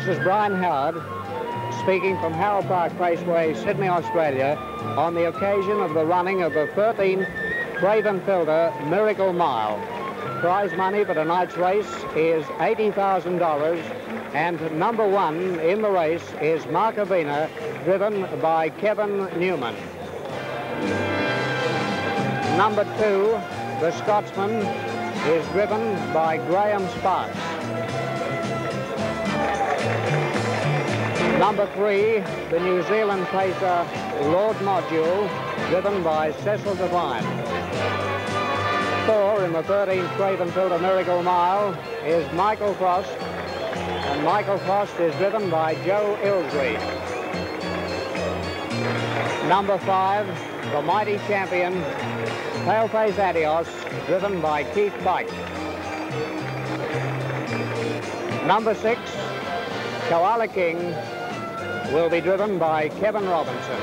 This is Brian Howard speaking from Harold Park Paceway, Sydney, Australia, on the occasion of the running of the 13th Craven Filter Miracle Mile. Prize money for tonight's race is $80,000, and number 1 in the race is Markavina, driven by Kevin Newman. Number 2, the Scotsman, is driven by Graeme Sparkes. Number 3, the New Zealand pacer Lord Module, driven by Cecil Devine. 4 in the 13th Craven Filter Miracle Mile is Michael Frost, and Michael Frost is driven by Joe Ilsbury. Number 5, the mighty champion Paleface Adios, driven by Keith Bike. Number 6, Koala King, will be driven by Kevin Robinson.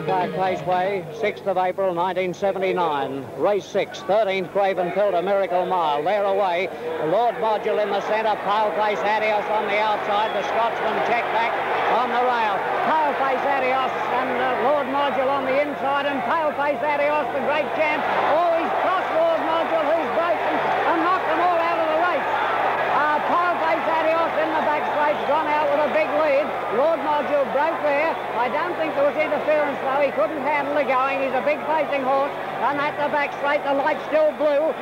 Park Paceway, 6th of April 1979. Race 6, 13th Craven Filter Miracle Mile. They're away. Lord Module in the centre. Paleface Adios on the outside. The Scotsman check back on the rail. Paleface Adios and Lord Module on the inside. And Paleface Adios, the great champ. Oh, he's crossed Lord Module, who's broken and knocked them all out of the race. Paleface Adios in the back straight, gone out with a big lead. Lord Module broke there. I don't think there was interference though. He couldn't handle the going. He's a big pacing horse. And at the back straight, the light's still blue.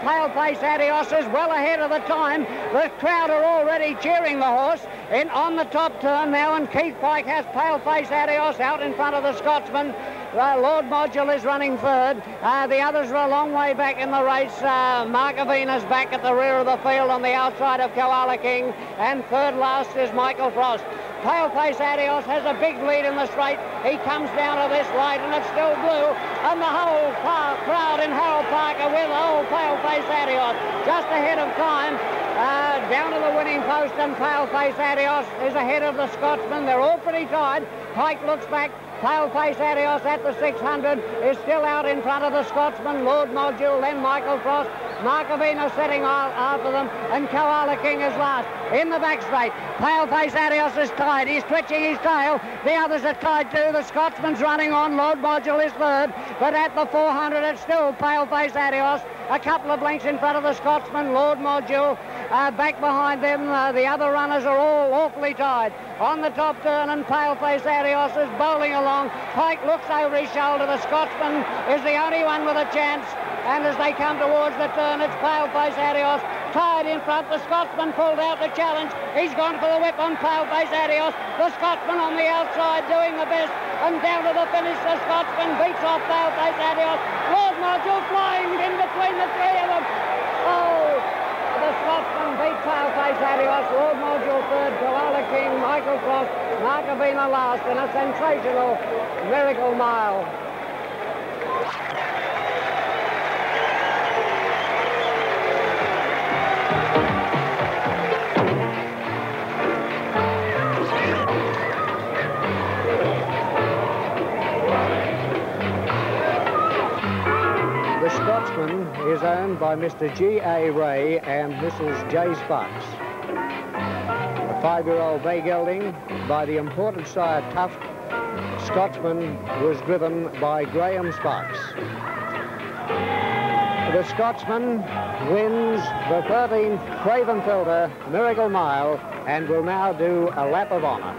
Paleface Adios is well ahead of the time. The crowd are already cheering the horse on the top turn now, and Keith Pike has Paleface Adios out in front of the Scotsman. Lord Module is running third. The others are a long way back in the race. Markavina's back at the rear of the field on the outside of Koala King, and third last is Michael Frost. Paleface Adios has a big lead in the straight. He comes down to this light, and it's still blue, and the whole crowd in Harold Park are with old Paleface Adios just ahead of time. Down to the winning post, and Paleface Adios is ahead of the Scotsman. They're all pretty tied. Pike looks back. Paleface Adios at the 600 is still out in front of the Scotsman. Lord Module, then Michael Frost. Markavina setting after them, and Koala King is last. In the back straight, Paleface Adios is tied. He's twitching his tail. The others are tied too. The Scotsman's running on. Lord Module is third, but at the 400 it's still Paleface Adios. A couple of lengths in front of the Scotsman. Lord Module back behind them. The other runners are all awfully tied. On the top turn, and Paleface Adios is bowling along. Pike looks over his shoulder. The Scotsman is the only one with a chance. And as they come towards the turn, it's Paleface Adios tied in front. The Scotsman pulled out the challenge. He's gone for the whip on Paleface Adios. The Scotsman on the outside doing the best. And down to the finish, the Scotsman beats off Paleface Adios. Lord Module flying in between the three of them. Oh, the Scotsman beat Paleface Adios. Lord Module third, Koala King, Michael Frost, Markavina last in a sensational Miracle Mile. Scotsman is owned by Mr. G.A. Ray and Mrs. J. Sparkes. A 5-year-old bay gelding by the imported sire Tuft. Scotsman was driven by Graeme Sparkes. The Scotsman wins the 13th Craven Filter Miracle Mile and will now do a lap of honour.